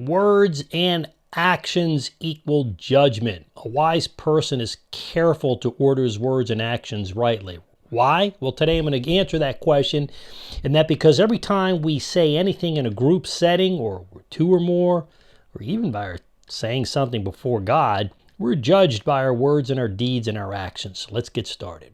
words and actions equal judgment. A wise person is careful to order his words and actions rightly. Why? Well, today I'm going to answer that question, and that because every time we say anything in a group setting, or two or more, or even by our saying something before God, we're judged by our words and our deeds and our actions. So let's get started.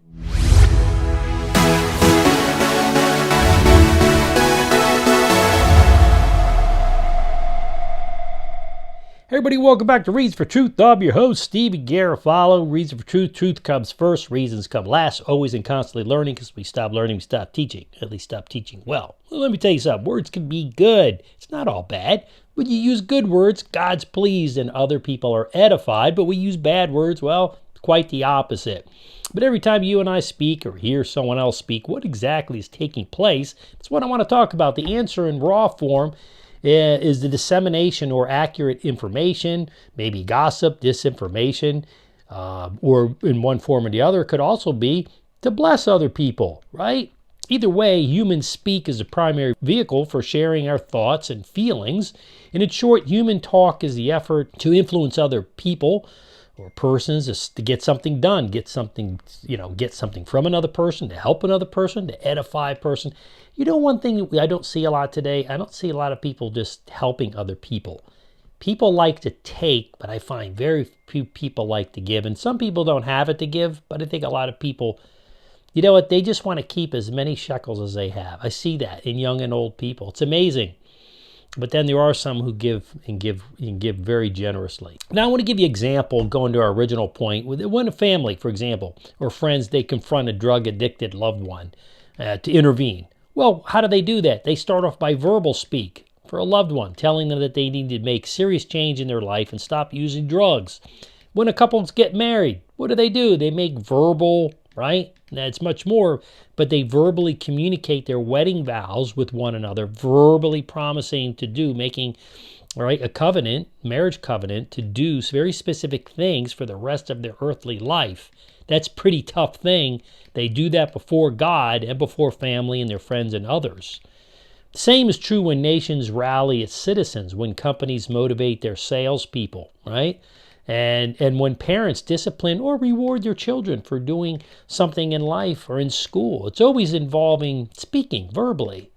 Hey everybody, welcome back to Reasons for Truth. I'm your host, Stevie Garofalo. Reason for Truth. Truth comes first. Reasons come last. Always and constantly learning, because we stop learning, we stop teaching. At least stop teaching well. Let me tell you something. Words can be good. It's not all bad. When you use good words, God's pleased and other people are edified. But we use bad words, well, quite the opposite. But every time you and I speak or hear someone else speak, what exactly is taking place? That's what I want to talk about. The answer in raw form is the dissemination or accurate information, maybe gossip, disinformation, or in one form or the other. It could also be to bless other people, right? Either way, humans speak as a primary vehicle for sharing our thoughts and feelings. And in short, human talk is the effort to influence other people or persons to get something done, get something from another person, to help another person, to edify a person. You know, one thing I don't see a lot today, I don't see a lot of people just helping other people. People like to take, but I find very few people like to give. And some people don't have it to give, but I think a lot of people, you know what, they just want to keep as many shekels as they have. I see that in young and old people. It's amazing. But then there are some who give very generously. Now I want to give you an example, going to our original point. When a family, for example, or friends, they confront a drug-addicted loved one to intervene. Well, how do they do that? They start off by verbal speak for a loved one, telling them that they need to make serious change in their life and stop using drugs. When a couples get married, what do? They make verbal, right? That's much more, but they verbally communicate their wedding vows with one another, verbally promising to do, making, right, a covenant, marriage covenant, to do very specific things for the rest of their earthly life. That's a pretty tough thing. They do that before God and before family and their friends and others. The same is true when nations rally its citizens, when companies motivate their salespeople, right? And when parents discipline or reward their children for doing something in life or in school. It's always involving speaking verbally.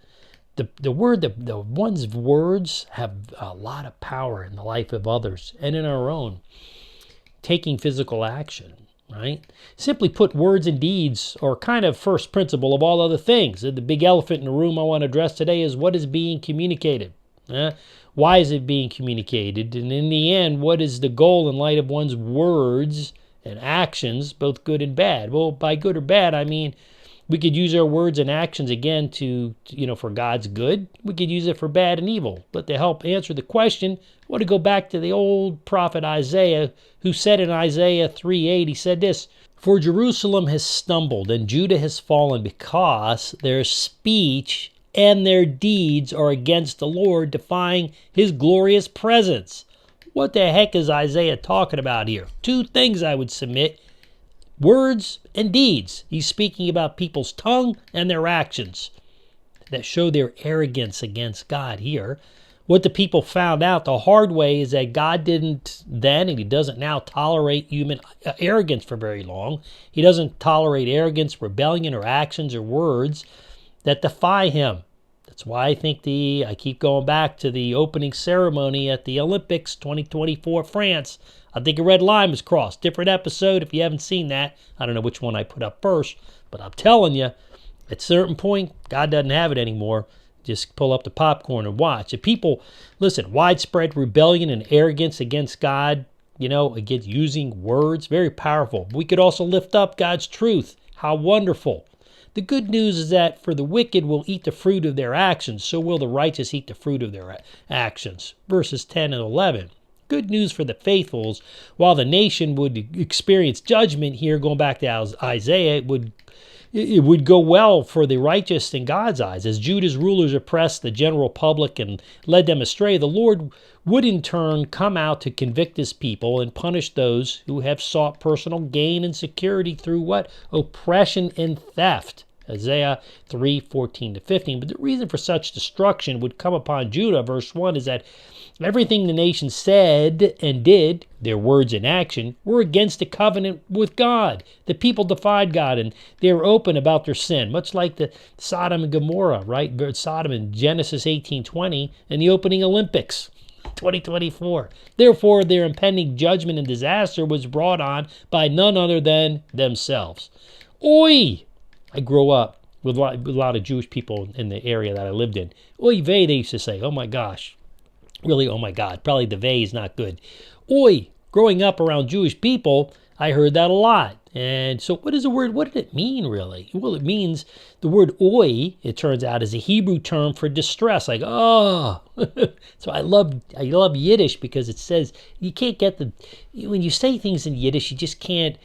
The one's words have a lot of power in the life of others and in our own. Taking physical action, right? Simply put, words and deeds are kind of first principle of all other things. The big elephant in the room I want to address today is what is being communicated. Why is it being communicated? And in the end, what is the goal in light of one's words and actions, both good and bad? Well, by good or bad, I mean we could use our words and actions again to for God's good. We could use it for bad and evil. But to help answer the question, I want to go back to the old prophet Isaiah, who said in Isaiah 3:8, he said this: "For Jerusalem has stumbled and Judah has fallen because their speech and their deeds are against the Lord, defying his glorious presence." What the heck is Isaiah talking about here? Two things I would submit: words and deeds. He's speaking about people's tongue and their actions that show their arrogance against God here. What the people found out the hard way is that God didn't then, and he doesn't now, tolerate human arrogance for very long. He doesn't tolerate arrogance, rebellion, or actions or words that defy him. That's why I think I keep going back to the opening ceremony at the Olympics 2024 France. I think a red line was crossed. Different episode if you haven't seen that. I don't know which one I put up first, but I'm telling you, at a certain point, God doesn't have it anymore. Just pull up the popcorn and watch. If people, listen, widespread rebellion and arrogance against God, against using words, very powerful. We could also lift up God's truth. How wonderful. The good news is that for the wicked will eat the fruit of their actions, so will the righteous eat the fruit of their actions. Verses 10 and 11. Good news for the faithfuls. While the nation would experience judgment here, going back to Isaiah, it would go well for the righteous in God's eyes. As Judah's rulers oppressed the general public and led them astray, the Lord would in turn come out to convict his people and punish those who have sought personal gain and security through what? Oppression and theft. Isaiah 3:14-15. But the reason for such destruction would come upon Judah, verse 1, is that everything the nation said and did, their words and action, were against the covenant with God. The people defied God, and they were open about their sin, much like the Sodom and Gomorrah, right? Sodom in Genesis 18:20 and the opening Olympics 2024. Therefore, their impending judgment and disaster was brought on by none other than themselves. Oi! I grew up with a lot of Jewish people in the area that I lived in. Oy vey, they used to say. Oh my gosh. Really, oh my God. Probably the vey is not good. Oi! Growing up around Jewish people, I heard that a lot. And so what is the word? What did it mean, really? Well, it means the word oi, it turns out, is a Hebrew term for distress. Like, oh. So I love Yiddish because it says, you can't get when you say things in Yiddish, you just can't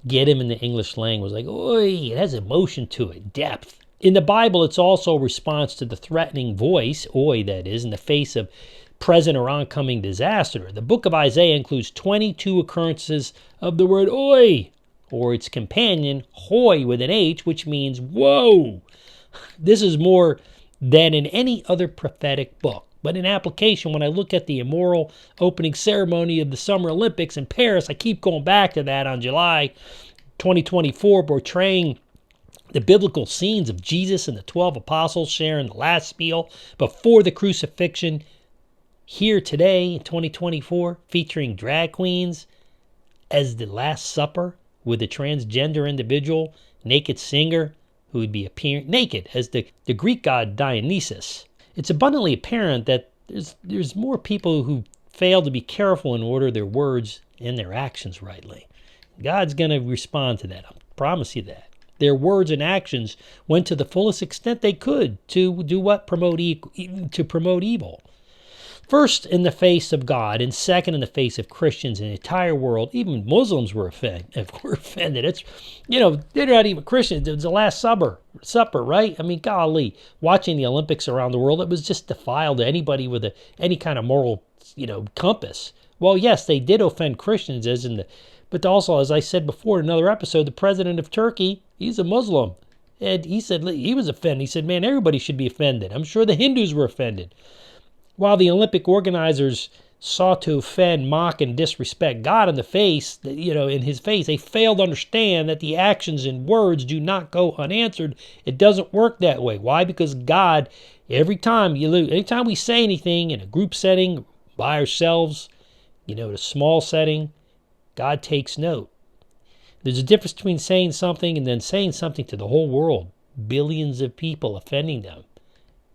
get them in the English language. Like, oi, it has emotion to it, depth. In the Bible, it's also a response to the threatening voice, oi, that is, in the face of present or oncoming disaster. The book of Isaiah includes 22 occurrences of the word oi, or its companion, hoi with an H, which means whoa. This is more than in any other prophetic book. But in application, when I look at the immoral opening ceremony of the Summer Olympics in Paris, I keep going back to that on July 2024, portraying the biblical scenes of Jesus and the 12 apostles sharing the last meal before the crucifixion. Here today in 2024, featuring drag queens as the Last Supper with a transgender individual, naked singer who would be appearing naked as the Greek god Dionysus. It's abundantly apparent that there's more people who fail to be careful and order their words and their actions rightly. God's going to respond to that. I promise you that. Their words and actions went to the fullest extent they could to do what? Promote evil. First, in the face of God, and second, in the face of Christians in the entire world. Even Muslims were offended. It's, they're not even Christians. It was the Last Supper, right? I mean, golly, watching the Olympics around the world, it was just defiled to anybody with any kind of moral, compass. Well, yes, they did offend Christians, but also, as I said before in another episode, the president of Turkey, he's a Muslim. And he said he was offended. He said, man, everybody should be offended. I'm sure the Hindus were offended. While the Olympic organizers sought to offend, mock, and disrespect God in his face, they failed to understand that the actions and words do not go unanswered. It doesn't work that way. Why? Because God, anytime we say anything in a group setting, by ourselves, in a small setting, God takes note. There's a difference between saying something and then saying something to the whole world. Billions of people offending them.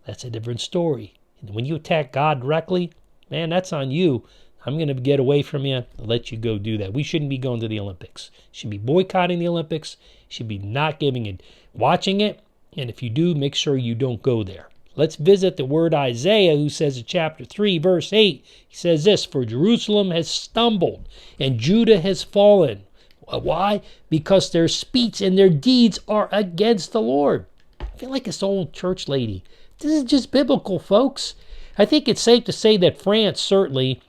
That's a different story. And when you attack God directly, man, that's on you. I'm going to get away from you and let you go do that. We shouldn't be going to the Olympics. Should be boycotting the Olympics. Should be not watching it. And if you do, make sure you don't go there. Let's visit the word Isaiah, who says in chapter 3, verse 8, he says this, for Jerusalem has stumbled and Judah has fallen. Why? Because their speech and their deeds are against the Lord. I feel like this old church lady. This is just biblical, folks. I think it's safe to say that France, certainly,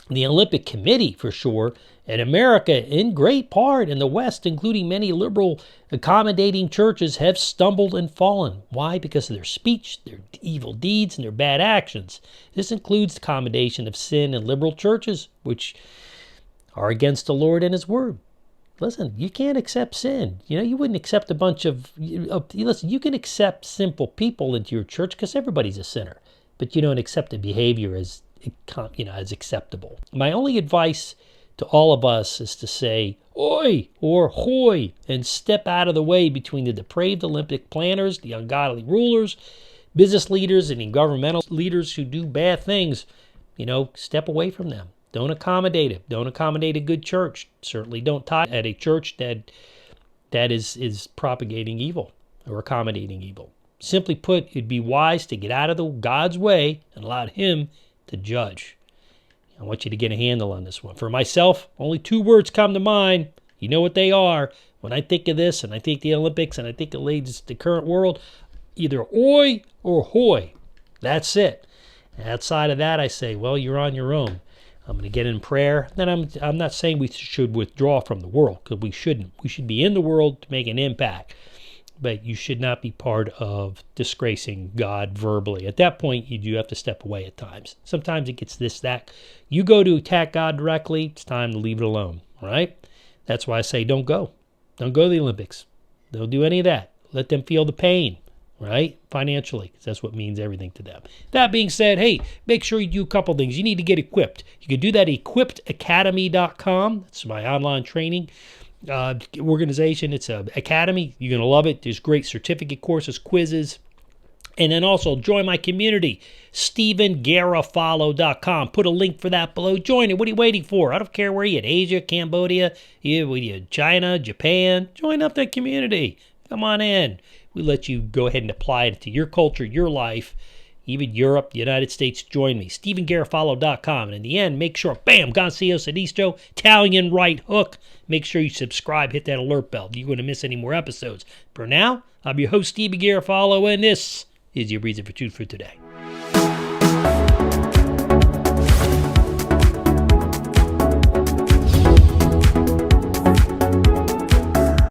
the Olympic Committee for sure, and America in great part, and the West, including many liberal, accommodating churches, have stumbled and fallen. Why? Because of their speech, their evil deeds, and their bad actions. This includes the accommodation of sin in liberal churches, which are against the Lord and His Word. Listen, you can't accept sin. You wouldn't accept a bunch of... Listen, you can accept simple people into your church because everybody's a sinner. But you don't accept the behavior as acceptable. My only advice to all of us is to say, oi, or hoi, and step out of the way between the depraved Olympic planners, the ungodly rulers, business leaders, and the governmental leaders who do bad things. Step away from them. Don't accommodate it. Don't accommodate a good church. Certainly don't tithe at a church that is propagating evil or accommodating evil. Simply put, it'd be wise to get out of God's way and allow Him to judge. I want you to get a handle on this one. For myself, only 2 words come to mind. You know what they are. When I think of this, and I think the Olympics, and I think of the current world, either oi or hoi. That's it. And outside of that, I say, well, you're on your own. I'm going to get in prayer. Then I'm not saying we should withdraw from the world, because we shouldn't. We should be in the world to make an impact. but you should not be part of disgracing God verbally. At that point, you do have to step away at times. Sometimes it gets this, that. You go to attack God directly, it's time to leave it alone, right? That's why I say don't go. Don't go to the Olympics. Don't do any of that. Let them feel the pain, right? Financially, because that's what means everything to them. That being said, hey, make sure you do a couple things. You need to get equipped. You can do that at equippedacademy.com. That's my online training organization. It's an academy. You're going to love it. There's great certificate courses, quizzes. And then also join my community, StephenGarofalo.com. Put a link for that below. Join it. What are you waiting for? I don't care where you're at. Asia, Cambodia, China, Japan. Join up that community. Come on in. We let you go ahead and apply it to your culture, your life, even Europe, the United States. Join me, StephenGarofalo.com. And in the end, make sure, bam, Gonzalo Sinistro, Italian right hook. Make sure you subscribe, hit that alert bell. You're going to miss any more episodes. For now, I'm your host, Stephen Garofalo, and this is your Reason for Truth for today.